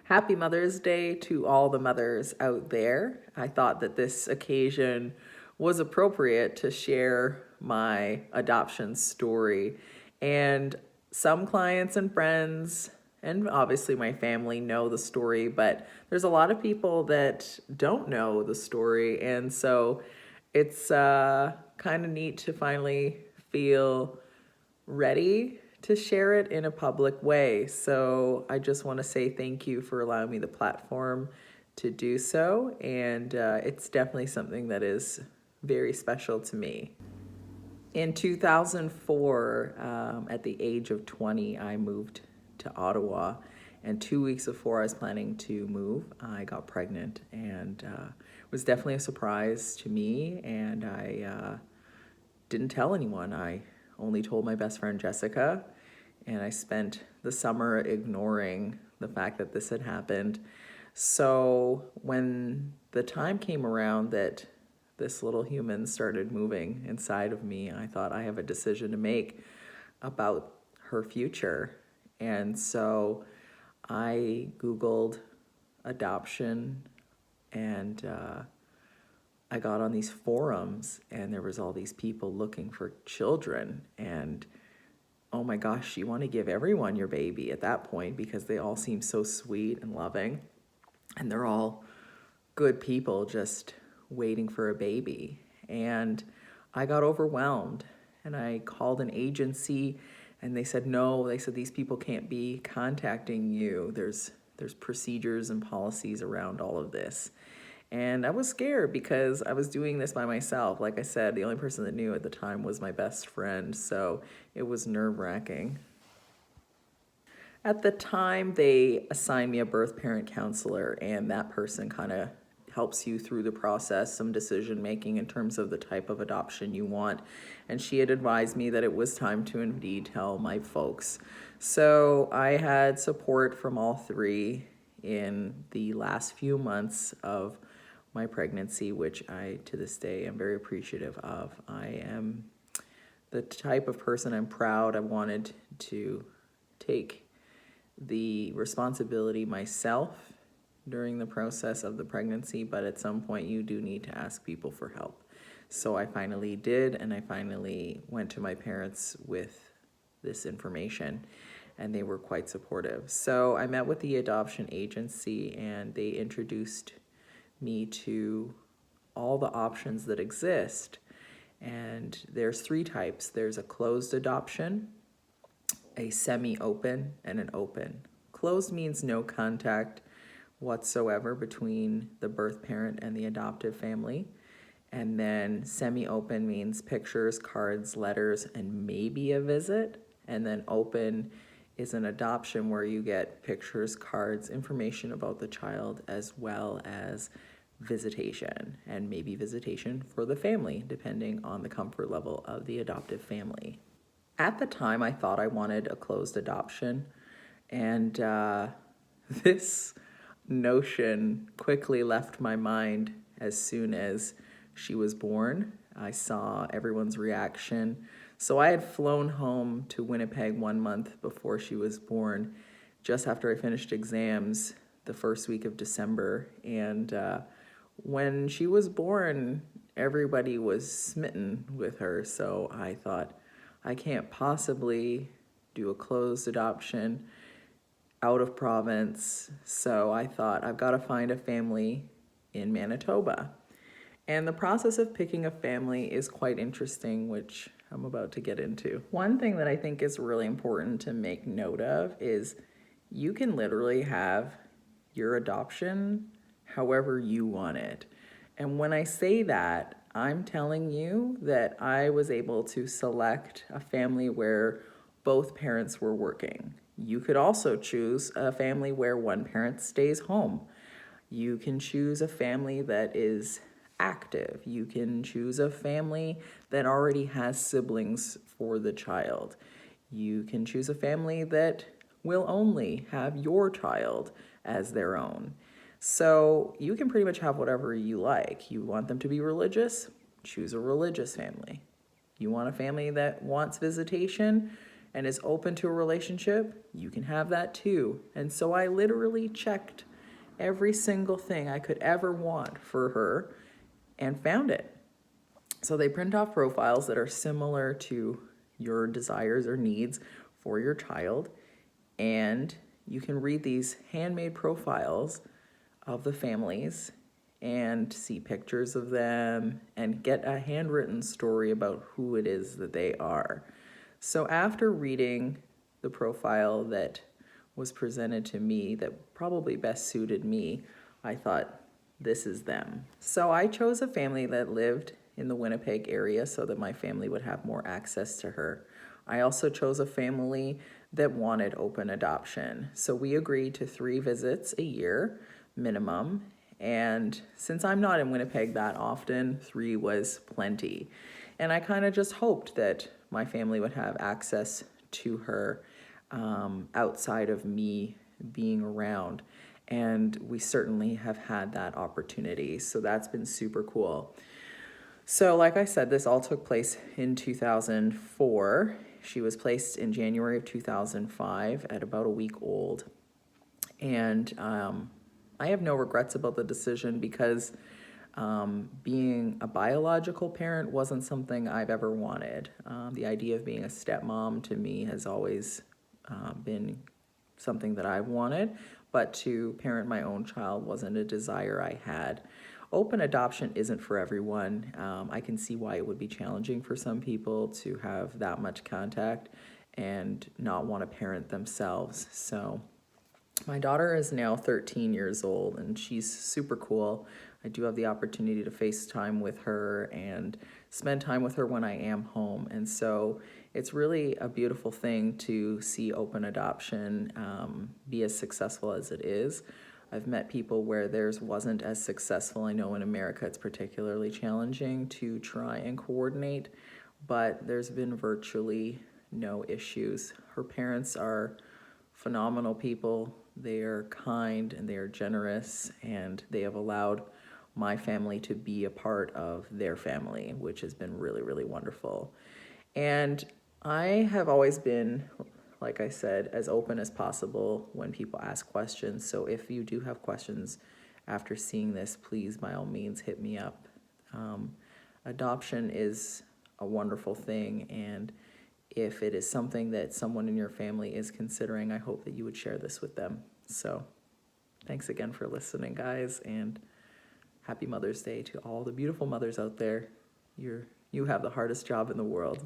Happy Mother's Day to all the mothers out there. I thought that this occasion was appropriate to share my adoption story. And some clients and friends, and obviously my family, know the story, but there's a lot of people that don't know the story. And so it's kind of neat to finally feel ready to share it in a public way. So I just want to say thank you for allowing me the platform to do so. And it's definitely something that is very special to me. In 2004, at the age of 20, I moved to Ottawa. And 2 weeks before I was planning to move, I got pregnant. And it was definitely a surprise to me. And I didn't tell anyone. I only told my best friend Jessica, and I spent the summer ignoring the fact that this had happened. So when the time came around that this little human started moving inside of me, I thought I have a decision to make about her future. And so I Googled adoption, and I got on these forums, and there was all these people looking for children. And oh my gosh, you want to give everyone your baby at that point because they all seem so sweet and loving. And they're all good people just waiting for a baby. And I got overwhelmed, and I called an agency, and they said no. They said these people can't be contacting you. There's procedures and policies around all of this. And I was scared because I was doing this by myself. Like I said, the only person that knew at the time was my best friend, so it was nerve-wracking. At the time, they assigned me a birth parent counselor, and that person kind of helps you through the process, some decision making in terms of the type of adoption you want. And she had advised me that it was time to indeed tell my folks. So I had support from all three in the last few months of my pregnancy, which I, to this day, am very appreciative of. I am the type of person, I'm proud. I wanted to take the responsibility myself during the process of the pregnancy, but at some point you do need to ask people for help. So I finally did, and I finally went to my parents with this information, and they were quite supportive. So I met with the adoption agency, and they introduced me to all the options that exist. And there's three types. There's a closed adoption, a semi-open, and an open. Closed means no contact whatsoever between the birth parent and the adoptive family. And then semi-open means pictures, cards, letters, and maybe a visit. And then open is an adoption where you get pictures, cards, information about the child, as well as visitation, and maybe visitation for the family, depending on the comfort level of the adoptive family. At the time, I thought I wanted a closed adoption, and this notion quickly left my mind as soon as she was born. I saw everyone's reaction. So I had flown home to Winnipeg 1 month before she was born, just after I finished exams the first week of December. And when she was born, everybody was smitten with her. So I thought, I can't possibly do a closed adoption out of province. So I thought, I've got to find a family in Manitoba. And the process of picking a family is quite interesting, which I'm about to get into. One thing that I think is really important to make note of is you can literally have your adoption however you want it. And when I say that, I'm telling you that I was able to select a family where both parents were working. You could also choose a family where one parent stays home. You can choose a family that is active. You can choose a family that already has siblings for the child. You can choose a family that will only have your child as their own. So you can pretty much have whatever you like. You want them to be religious? Choose a religious family. You want a family that wants visitation? and is open to a relationship, you can have that too. And so I literally checked every single thing I could ever want for her and found it. So they print off profiles that are similar to your desires or needs for your child, and you can read these handmade profiles of the families and see pictures of them and get a handwritten story about who it is that they are. So after reading the profile that was presented to me that probably best suited me, I thought, this is them. So I chose a family that lived in the Winnipeg area so that my family would have more access to her. I also chose a family that wanted open adoption. So we agreed to 3 visits a year minimum. And since I'm not in Winnipeg that often, 3 was plenty. And I kind of just hoped that my family would have access to her outside of me being around. And we certainly have had that opportunity. So that's been super cool. So like I said, this all took place in 2004. She was placed in January of 2005 at about a week old. And I have no regrets about the decision because being a biological parent wasn't something I've ever wanted. The idea of being a stepmom to me has always been something that I wanted, but to parent my own child wasn't a desire I had. Open adoption isn't for everyone. I can see why it would be challenging for some people to have that much contact and not want to parent themselves. So my daughter is now 13 years old and she's super cool. I do have the opportunity to FaceTime with her and spend time with her when I am home. And so it's really a beautiful thing to see open adoption be as successful as it is. I've met people where theirs wasn't as successful. I know in America it's particularly challenging to try and coordinate, but there's been virtually no issues. Her parents are phenomenal people. They are kind and they are generous, and they have allowed my family to be a part of their family, which has been really, really wonderful. And I have always been, like I said, as open as possible when people ask questions. So if you do have questions after seeing this, please, by all means, hit me up. Adoption is a wonderful thing, and if it is something that someone in your family is considering, I hope that you would share this with them. So thanks again for listening, guys, and happy Mother's Day to all the beautiful mothers out there. You have the hardest job in the world.